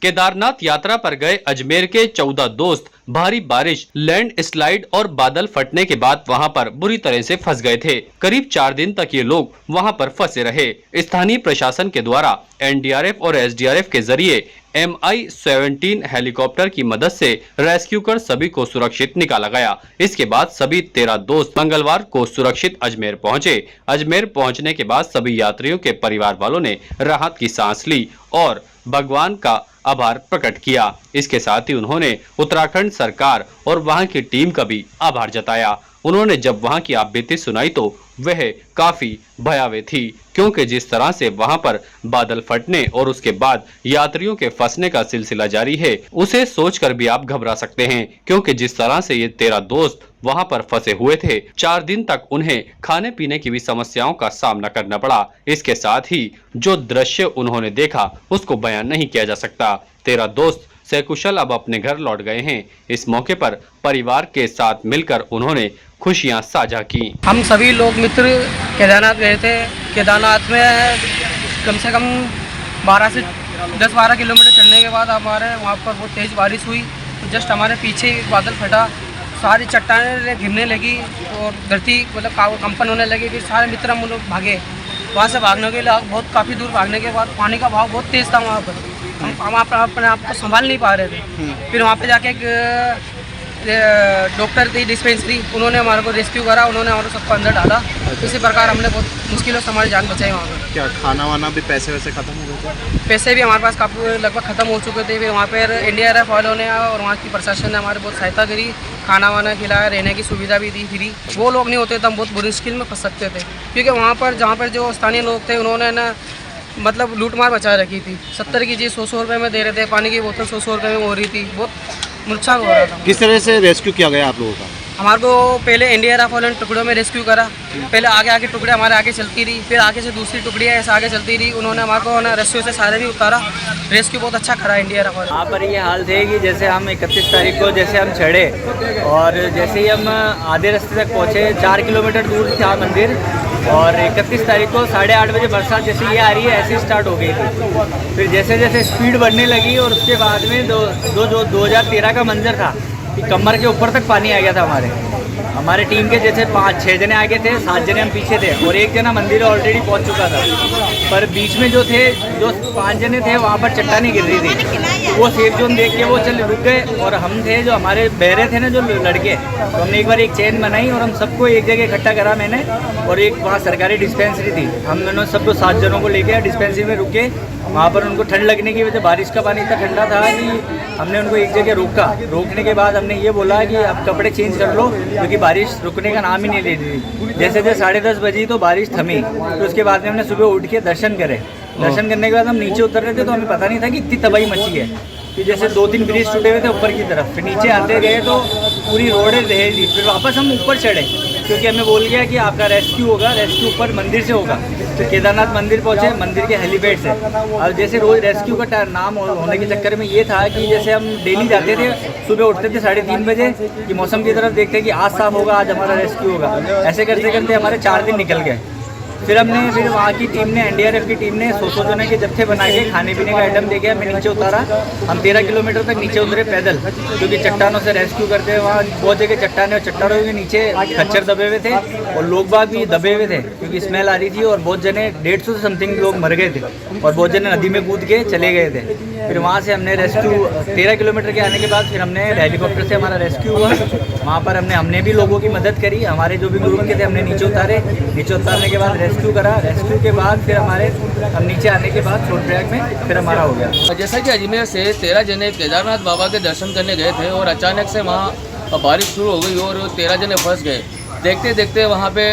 केदारनाथ यात्रा पर गए अजमेर के 14 दोस्त भारी बारिश, लैंड स्लाइड और बादल फटने के बाद वहां पर बुरी तरह से फंस गए थे। करीब 4 दिन तक ये लोग वहां पर फंसे रहे। स्थानीय प्रशासन के द्वारा एनडीआरएफ और एसडीआरएफ के जरिए MI-17 हेलीकॉप्टर की मदद से रेस्क्यू कर सभी को सुरक्षित निकाला गया। इसके बाद सभी 13 दोस्त मंगलवार को सुरक्षित अजमेर पहुंचे। अजमेर पहुंचने के बाद सभी यात्रियों के परिवार वालों ने राहत की सांस ली और भगवान का आभार प्रकट किया। इसके साथ ही उन्होंने उत्तराखंड सरकार और वहां की टीम का भी आभार जताया। उन्होंने जब वहां की आपबीती सुनाई तो वह काफी भयावह थी, क्योंकि जिस तरह से वहां पर बादल फटने और उसके बाद यात्रियों के फंसने का सिलसिला जारी है, उसे सोचकर भी आप घबरा सकते हैं। क्योंकि जिस तरह से ये 13 दोस्त वहां पर फंसे हुए थे, 4 दिन तक उन्हें खाने पीने की भी समस्याओं का सामना करना पड़ा। इसके साथ ही जो दृश्य उन्होंने देखा उसको बयान नहीं किया जा सकता। 13 दोस्त सकुशल अब अपने घर लौट गए हैं। इस मौके पर परिवार के साथ मिलकर उन्होंने खुशियां साझा की। हम सभी लोग मित्र केदारनाथ गए थे। केदारनाथ में कम से कम 12 से 10-12 किलोमीटर चलने के बाद हमारे वहाँ पर बहुत तेज़ बारिश हुई। जस्ट हमारे पीछे बादल फटा, सारी चट्टानें गिरने लगी और धरती मतलब कंपन होने लगी। फिर सारे मित्र हम लोग भागे। वहाँ से भागने के लिए बहुत काफ़ी दूर भागने के बाद पानी का बहाव बहुत तेज़ था वहाँ पर। हम अपने आप को संभाल नहीं पा रहे थे। फिर वहाँ पे जाके एक डॉक्टर थी डिस्पेंसरी, उन्होंने हमारे को रेस्क्यू करा, उन्होंने हमारे सबको अंदर डाला। इसी प्रकार हमने बहुत मुश्किलों से हमारी जान बचाई वहाँ पर। क्या खाना वाना भी पैसे वैसे खत्म हो गए थे? पैसे भी हमारे पास काफ़ी लगभग ख़त्म हो चुके थे। फिर वहाँ पर एनडीआरएफ वालों ने और वहाँ की प्रशासन ने हमारी बहुत सहायता करी, खाना वाना खिलाया, रहने की सुविधा भी दी फ्री। वो लोग नहीं होते तो हम बहुत बुरी मुश्किल में फंस सकते थे, क्योंकि वहाँ पर जहाँ पर जो स्थानीय लोग थे उन्होंने ना मतलब लूटमार बचा रखी थी। 70 की चीज़ 100 रुपये में दे रहे थे, पानी की बोतल 100 रुपये में हो रही थी। बहुत नुकसान हो रहा था। किस तरह से रेस्क्यू किया गया आप लोगों का? हमारे को पहले एनडीआरएफ वालों ने टुकड़ों में रेस्क्यू करा। पहले आगे टुकड़े हमारे आगे चलती रही, फिर आगे से दूसरी टुकड़ी ऐसे आगे चलती रही। उन्होंने हमारे को ना रेस्क्यू से सारे भी उतारा। रेस्क्यू बहुत अच्छा करा एनडीआरएफ वालों। यहाँ पर ये हाल थे कि जैसे हम 31 तारीख को जैसे हम चढ़े और जैसे ही हम आधे रास्ते तक पहुँचे, 4 किलोमीटर दूर था मंदिर, और 31 तारीख को 8:30 बजे बरसात जैसे ये आ रही है ऐसी स्टार्ट हो गई थी। फिर जैसे जैसे स्पीड बढ़ने लगी और उसके बाद में 2013 का मंजर था कि कमर के ऊपर तक पानी आ गया था। हमारे टीम के जैसे 5-6 जने आगे थे, 7 जने हम पीछे थे और एक जना मंदिर ऑलरेडी पहुंच चुका था। पर बीच में जो 5 जने थे वहाँ पर चट्टानें गिर रही थी, तो वो सेफ जोन देख के वो रुक गए। और हम थे जो हमारे बहरे थे ना जो लड़के, तो हमने एक बार एक चेन बनाई और हम सबको एक जगह इकट्ठा करा मैंने, और एक वहाँ सरकारी डिस्पेंसरी थी, हम दोनों सबको 7 जनों को लेके डिस्पेंसरी में रुके। वहाँ पर उनको ठंड लगने की वजह, बारिश का पानी इतना ठंडा था कि हमने उनको एक जगह रोका। रोकने के बाद हमने ये बोला कि अब कपड़े चेंज कर लो, क्योंकि बारिश रुकने का नाम ही नहीं ले रही। जैसे जैसे 10:30 बजी तो बारिश थमी, तो उसके बाद में हमने सुबह उठ के दर्शन करे। दर्शन करने के बाद हम नीचे उतर रहे थे तो हमें पता नहीं था कि इतनी तबाही मची है। फिर जैसे 2-3 ब्रिज टूटे हुए थे ऊपर की तरफ, फिर नीचे आते गए तो पूरी रोडें रह दी। फिर वापस हम ऊपर चढ़े, क्योंकि हमें बोल गया कि आपका रेस्क्यू होगा, रेस्क्यू ऊपर मंदिर से होगा। तो केदारनाथ मंदिर पहुँचे, मंदिर के हेलीपैड से। और जैसे रोज़ रेस्क्यू का नाम होने के चक्कर में ये था कि जैसे हम डेली जाते थे, सुबह उठते थे 3:30 बजे कि मौसम की तरफ देखते कि आज साफ होगा, आज हमारा रेस्क्यू होगा। ऐसे करते करते हमारे 4 दिन निकल गए। फिर वहाँ की टीम ने, एनडीआरएफ की टीम ने 100 जने के जत्थे बना के खाने पीने का आइटम दे के हमें नीचे उतारा। हम 13 किलोमीटर तक नीचे उतरे पैदल, क्योंकि चट्टानों से रेस्क्यू करते हुए वहाँ बहुत जगह चट्टानें, और चट्टानों के नीचे खच्चर दबे हुए थे और लोग बाग भी दबे हुए थे, क्योंकि स्मेल आ रही थी। और बहुत जने 150 से समथिंग लोग मर गए थे और बहुत जने नदी में कूद के चले गए थे। फिर वहाँ से हमने रेस्क्यू 13 किलोमीटर के आने के बाद फिर हमने हेलीकॉप्टर से हमारा रेस्क्यू हुआ। वहाँ पर हमने भी लोगों की मदद करी, हमारे जो भी ग्रुप के थे हमने नीचे उतारे। नीचे उतारने के बाद रेस्क्यू करा। रेस्क्यू के बाद फिर हम नीचे आने के बाद सोनप्रयाग में फिर हमारा हो गया। जैसा कि अजमेर से 13 जने केदारनाथ बाबा के दर्शन करने गए थे और अचानक से वहाँ बारिश शुरू हो गई और 13 जने फंस गए। देखते देखते वहाँ पे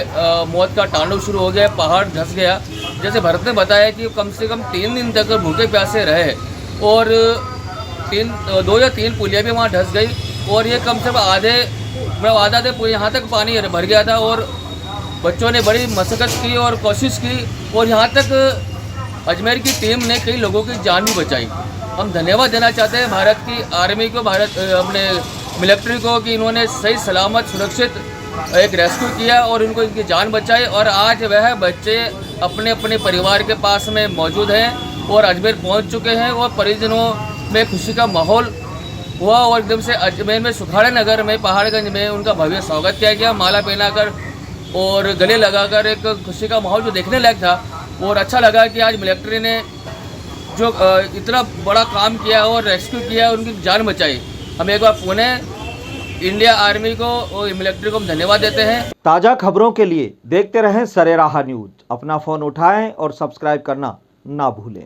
मौत का तांडव शुरू हो गया, पहाड़ धंस गया। जैसे भरत ने बताया कि कम से कम 3 दिन तक भूखे प्यासे रहे और 2 या 3 पुलिया भी वहाँ धंस गई। और ये कम से कम आधे यहाँ तक पानी भर गया था और बच्चों ने बड़ी मशक्क़त की और कोशिश की और यहाँ तक अजमेर की टीम ने कई लोगों की जान भी बचाई। हम धन्यवाद देना चाहते हैं भारत की आर्मी को, अपने मिलिट्री को, कि इन्होंने सही सलामत सुरक्षित एक रेस्क्यू किया और उनको इनकी जान बचाई। और आज वह बच्चे अपने अपने परिवार के पास में मौजूद हैं और अजमेर पहुँच चुके हैं और परिजनों में खुशी का माहौल हुआ और एकदम से अजमेर में सुखाड़े नगर में पहाड़गंज में उनका भव्य स्वागत किया गया, माला पहनाकर और गले लगाकर। एक खुशी का माहौल जो देखने लायक था और अच्छा लगा कि आज मिलिट्री ने जो इतना बड़ा काम किया और रेस्क्यू किया, उनकी जान बचाई। हम एक बार पुनः इंडिया आर्मी को और मिलिट्री को हम धन्यवाद देते हैं। ताज़ा खबरों के लिए देखते रहें सरेराह न्यूज। अपना फ़ोन उठाएं और सब्सक्राइब करना ना भूलें।